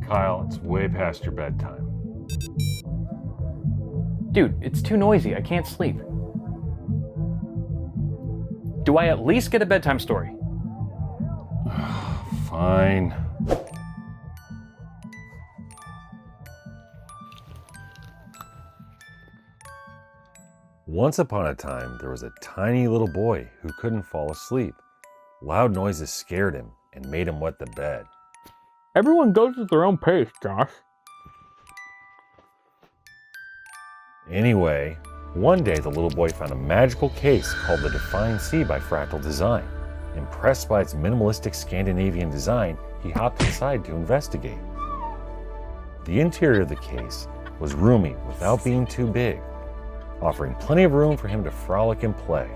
Kyle, it's way past your bedtime. Dude, it's too noisy. I can't sleep. Do I at least get a bedtime story? Fine. Once upon a time, there was a tiny little boy who couldn't fall asleep. Loud noises scared him and made him wet the bed. Everyone goes at their own pace, Josh. Anyway, one day the little boy found a magical case called the Defined Sea by Fractal Design. Impressed by its minimalistic Scandinavian design, he hopped inside to investigate. The interior of the case was roomy without being too big, offering plenty of room for him to frolic and play.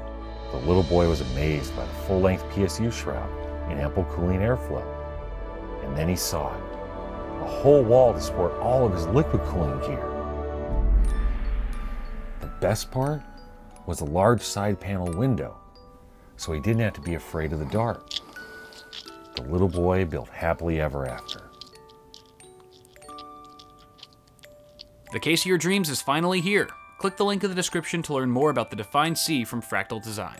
The little boy was amazed by the full-length PSU shroud and ample cooling airflow. And then he saw it, a whole wall to support all of his liquid cooling gear. The best part was a large side panel window, so he didn't have to be afraid of the dark. The little boy built happily ever after. The case of your dreams is finally here. Click the link in the description to learn more about the Defined Sea from Fractal Design.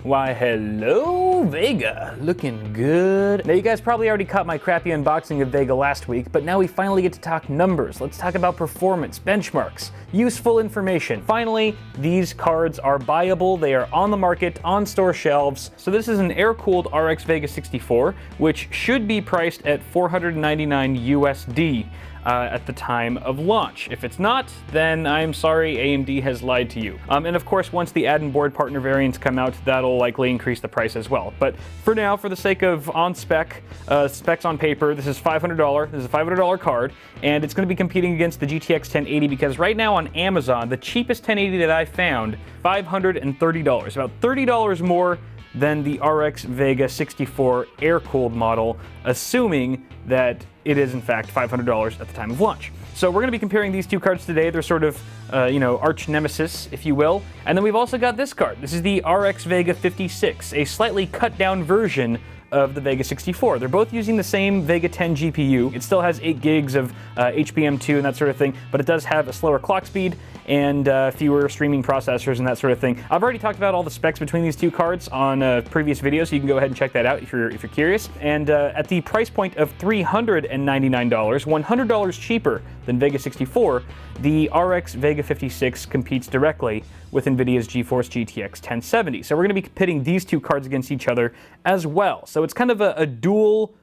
Why, hello, Vega. Looking good. Now, you guys probably already caught my crappy unboxing of Vega last week, but now we finally get to talk numbers. Let's talk about performance, benchmarks, useful information. Finally, these cards are buyable. They are on the market, on store shelves. So this is an air-cooled RX Vega 64, which should be priced at $499 USD. At the time of launch. If it's not, then I'm sorry, AMD has lied to you. And of course, once the add-in board partner variants come out, that'll likely increase the price as well. But for now, for the sake of specs on paper, this is $500. This is a $500 card, and it's going to be competing against the GTX 1080 because right now on Amazon, the cheapest 1080 that I found, $530, about $30 more than the RX Vega 64 air-cooled model, assuming that it is in fact $500 at the time of launch. So we're going to be comparing these two cards today. They're sort of, arch nemesis, if you will. And then we've also got this card. This is the RX Vega 56, a slightly cut down version of the Vega 64. They're both using the same Vega 10 GPU. It still has 8 gigs of HBM2 and that sort of thing, but it does have a slower clock speed and fewer streaming processors and that sort of thing. I've already talked about all the specs between these two cards on previous videos, so you can go ahead and check that out if you're curious. And at the price point of $399, $100 cheaper than Vega 64, the RX Vega 56 competes directly with NVIDIA's GeForce GTX 1070. So we're going to be pitting these two cards against each other as well. So it's kind of a dual.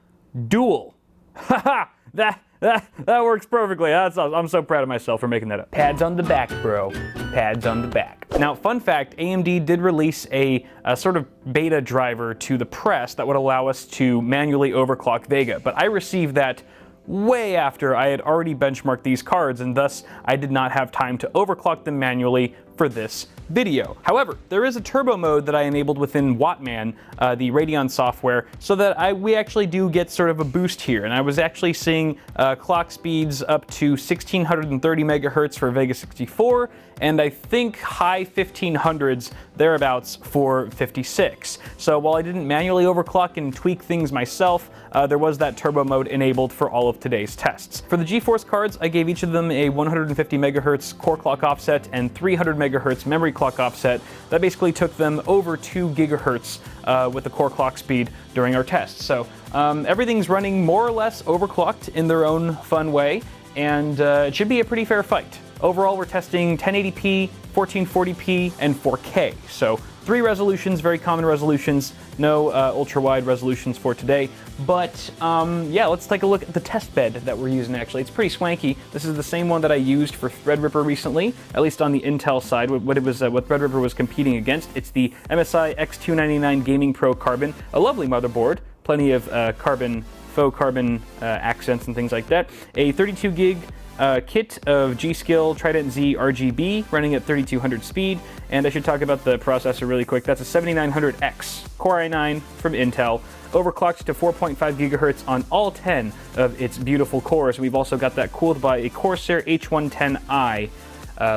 Haha! That works perfectly. I'm so proud of myself for making that up. Pads on the back, bro. Pads on the back. Now, fun fact, AMD did release a sort of beta driver to the press that would allow us to manually overclock Vega, but I received that way after I had already benchmarked these cards, and thus I did not have time to overclock them manually for this video. However, there is a turbo mode that I enabled within Wattman, the Radeon software, so that we actually do get sort of a boost here. And I was actually seeing clock speeds up to 1630 megahertz for Vega 64, and I think high 1500s thereabouts for 56. So while I didn't manually overclock and tweak things myself, there was that turbo mode enabled for all of today's tests. For the GeForce cards, I gave each of them a 150 megahertz core clock offset and 300 megahertz memory clock offset. That basically took them over 2 gigahertz with the core clock speed during our tests. So everything's running more or less overclocked in their own fun way, and it should be a pretty fair fight. Overall, we're testing 1080p, 1440p, and 4K. So 3 resolutions, very common resolutions, no ultra-wide resolutions for today. But yeah, let's take a look at the test bed that we're using actually. It's pretty swanky. This is the same one that I used for Threadripper recently, at least on the Intel side, what Threadripper was competing against. It's the MSI X299 Gaming Pro Carbon, a lovely motherboard, plenty of faux carbon accents and things like that. A 32 gig kit of G.Skill Trident Z RGB running at 3200 speed, and I should talk about the processor really quick. That's a 7900X Core i9 from Intel, overclocked to 4.5 gigahertz on all 10 of its beautiful cores. We've also got that cooled by a Corsair H110i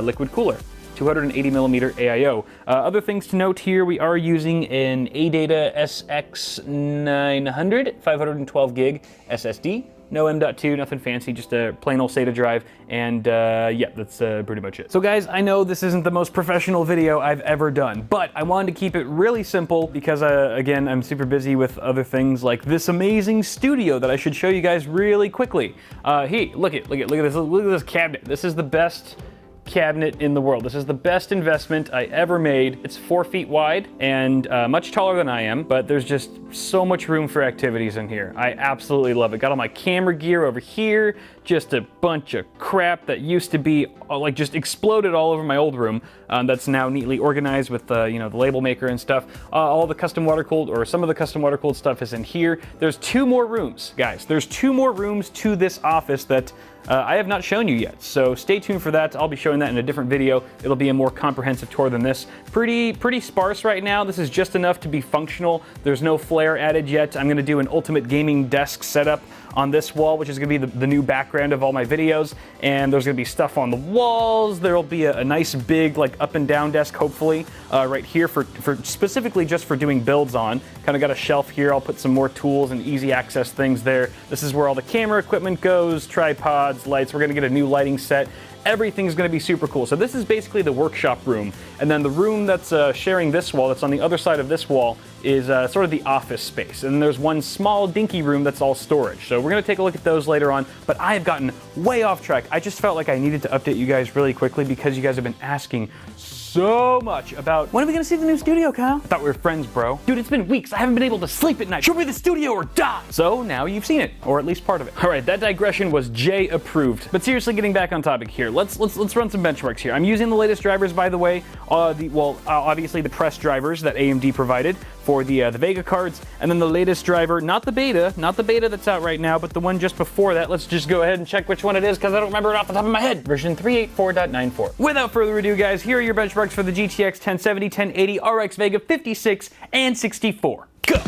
liquid cooler. 280 millimeter AIO. Other things to note here, we are using an ADATA SX900 512 gig SSD. No M.2, nothing fancy, just a plain old SATA drive, and yeah, that's pretty much it. So guys, I know this isn't the most professional video I've ever done, but I wanted to keep it really simple because, again, I'm super busy with other things like this amazing studio that I should show you guys really quickly. Hey, look at this cabinet. This is the best cabinet in the world. This is the best investment I ever made. It's 4 feet wide and much taller than I am, but there's just so much room for activities in here. I absolutely love it. Got all my camera gear over here, just a bunch of crap that used to be like just exploded all over my old room. That's now neatly organized with you know, the label maker and stuff. All the custom water cooled, or some of the custom water cooled stuff is in here. There's 2 more rooms, guys. There's 2 more rooms to this office that I have not shown you yet, so stay tuned for that. I'll be showing that in a different video. It'll be a more comprehensive tour than this. Pretty sparse right now. This is just enough to be functional. There's no flare added yet. I'm gonna do an ultimate gaming desk setup on this wall, which is gonna be the new background of all my videos, and there's gonna be stuff on the walls. There'll be a nice big like up and down desk, hopefully, right here for specifically just for doing builds on. Kind of got a shelf here. I'll put some more tools and easy access things there. This is where all the camera equipment goes, tripods, lights. We're gonna get a new lighting set. Everything's gonna be super cool. So this is basically the workshop room. And then the room that's sharing this wall, that's on the other side of this wall, is sort of the office space. And there's one small dinky room that's all storage. So we're gonna take a look at those later on, but I have gotten way off track. I just felt like I needed to update you guys really quickly because you guys have been asking so much about, when are we gonna see the new studio, Kyle? I thought we were friends, bro. Dude, it's been weeks. I haven't been able to sleep at night. Show me the studio or die. So now you've seen it, or at least part of it. All right, that digression was Jay approved. But seriously, getting back on topic here, let's run some benchmarks here. I'm using the latest drivers, by the way. Obviously the press drivers that AMD provided for the Vega cards, and then the latest driver, not the beta that's out right now, but the one just before that. Let's just go ahead and check which one it is because I don't remember it off the top of my head. Version 384.94. Without further ado, guys, here are your benchmarks for the GTX 1070, 1080, RX Vega 56, and 64. Go!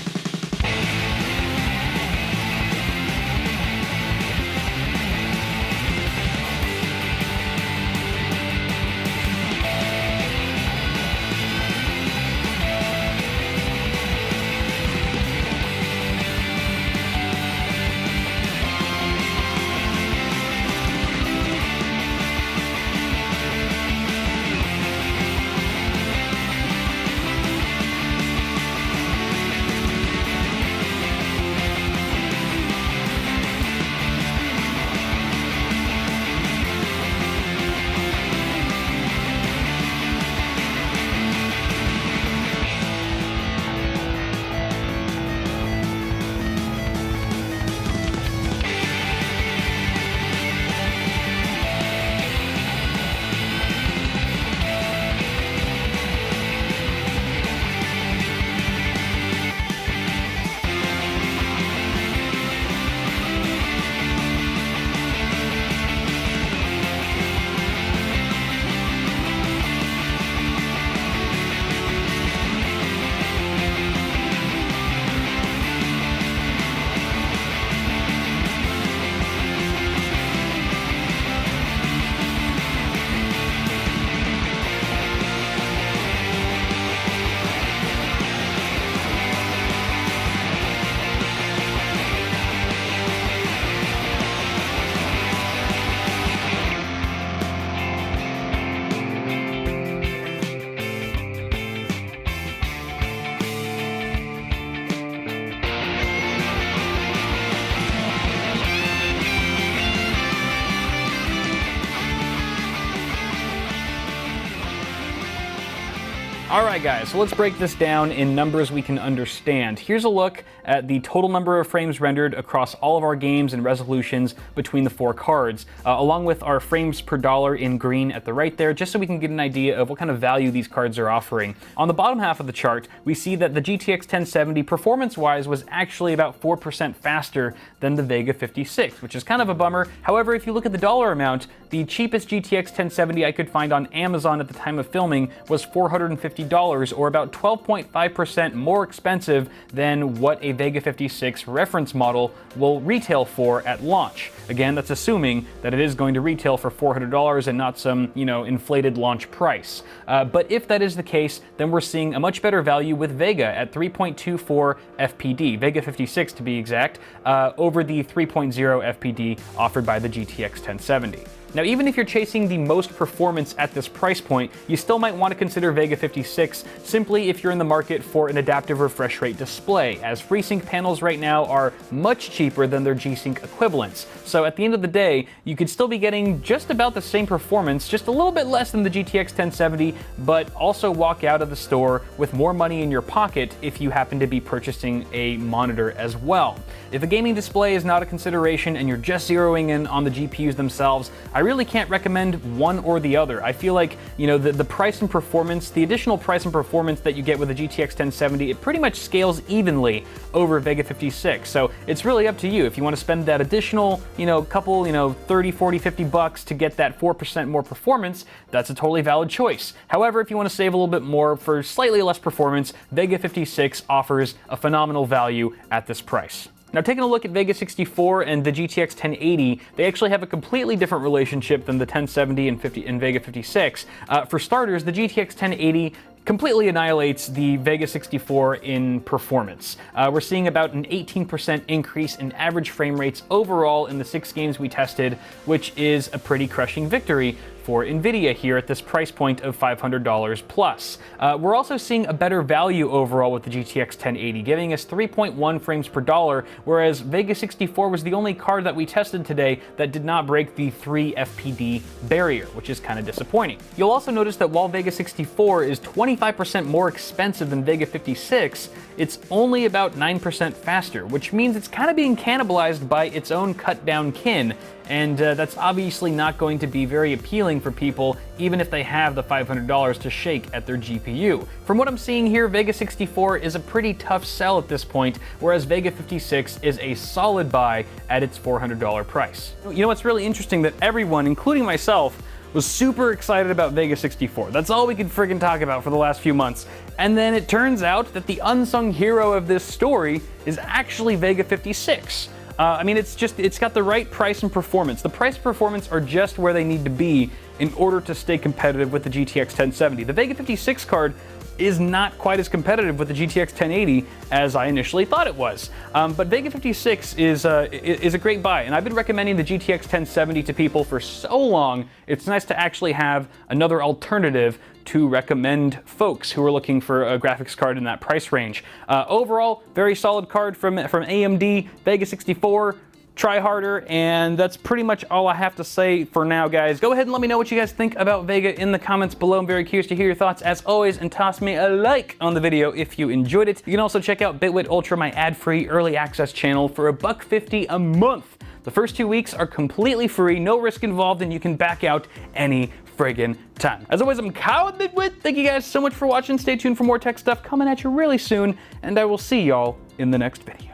All right, guys, so let's break this down in numbers we can understand. Here's a look at the total number of frames rendered across all of our games and resolutions between the 4 cards, along with our frames per dollar in green at the right there, just so we can get an idea of what kind of value these cards are offering. On the bottom half of the chart, we see that the GTX 1070 performance-wise was actually about 4% faster than the Vega 56, which is kind of a bummer. However, if you look at the dollar amount, the cheapest GTX 1070 I could find on Amazon at the time of filming was $450 $250 or about 12.5% more expensive than what a Vega 56 reference model will retail for at launch. Again, that's assuming that it is going to retail for $400 and not some, inflated launch price. But if that is the case, then we're seeing a much better value with Vega at 3.24 FPD, Vega 56 to be exact, over the 3.0 FPD offered by the GTX 1070. Now, even if you're chasing the most performance at this price point, you still might want to consider Vega 56 simply if you're in the market for an adaptive refresh rate display, as FreeSync panels right now are much cheaper than their G-Sync equivalents. So at the end of the day, you could still be getting just about the same performance, just a little bit less than the GTX 1070, but also walk out of the store with more money in your pocket if you happen to be purchasing a monitor as well. If a gaming display is not a consideration and you're just zeroing in on the GPUs themselves, I really can't recommend one or the other. I feel like, the price and performance, the additional price and performance that you get with the GTX 1070, it pretty much scales evenly over Vega 56. So it's really up to you. If you want to spend that additional, couple, 30, 40, 50 bucks to get that 4% more performance, that's a totally valid choice. However, if you want to save a little bit more for slightly less performance, Vega 56 offers a phenomenal value at this price. Now, taking a look at Vega 64 and the GTX 1080, they actually have a completely different relationship than the 1070 and Vega 56. For starters, the GTX 1080 completely annihilates the Vega 64 in performance. We're seeing about an 18% increase in average frame rates overall in the 6 games we tested, which is a pretty crushing victory for NVIDIA here at this price point of $500 plus. We're also seeing a better value overall with the GTX 1080, giving us 3.1 frames per dollar, whereas Vega 64 was the only card that we tested today that did not break the 3 FPD barrier, which is kind of disappointing. You'll also notice that while Vega 64 is 25% more expensive than Vega 56, it's only about 9% faster, which means it's kind of being cannibalized by its own cut down kin, and that's obviously not going to be very appealing for people, even if they have the $500 to shake at their GPU. From what I'm seeing here, Vega 64 is a pretty tough sell at this point, whereas Vega 56 is a solid buy at its $400 price. You know what's really interesting? That everyone, including myself, was super excited about Vega 64. That's all we could friggin' talk about for the last few months. And then it turns out that the unsung hero of this story is actually Vega 56. It's got the right price and performance. The price and performance are just where they need to be in order to stay competitive with the GTX 1070. The Vega 56 card is not quite as competitive with the GTX 1080 as I initially thought it was. But Vega 56 is a great buy, and I've been recommending the GTX 1070 to people for so long. It's nice to actually have another alternative to recommend folks who are looking for a graphics card in that price range. Overall, very solid card from AMD, Vega 64. Try harder, and that's pretty much all I have to say for now, guys. Go ahead and let me know what you guys think about Vega in the comments below. I'm very curious to hear your thoughts as always, and toss me a like on the video if you enjoyed it. You can also check out Bitwit Ultra, my ad-free early access channel, for $1.50 a month. The first 2 weeks are completely free, no risk involved, and you can back out any friggin' time. As always, I'm Kyle with Bitwit. Thank you guys so much for watching. Stay tuned for more tech stuff coming at you really soon, and I will see y'all in the next video.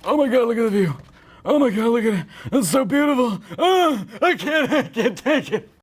Oh my god, look at the view. Oh my god, look at it. It's so beautiful. Oh, I can't take it.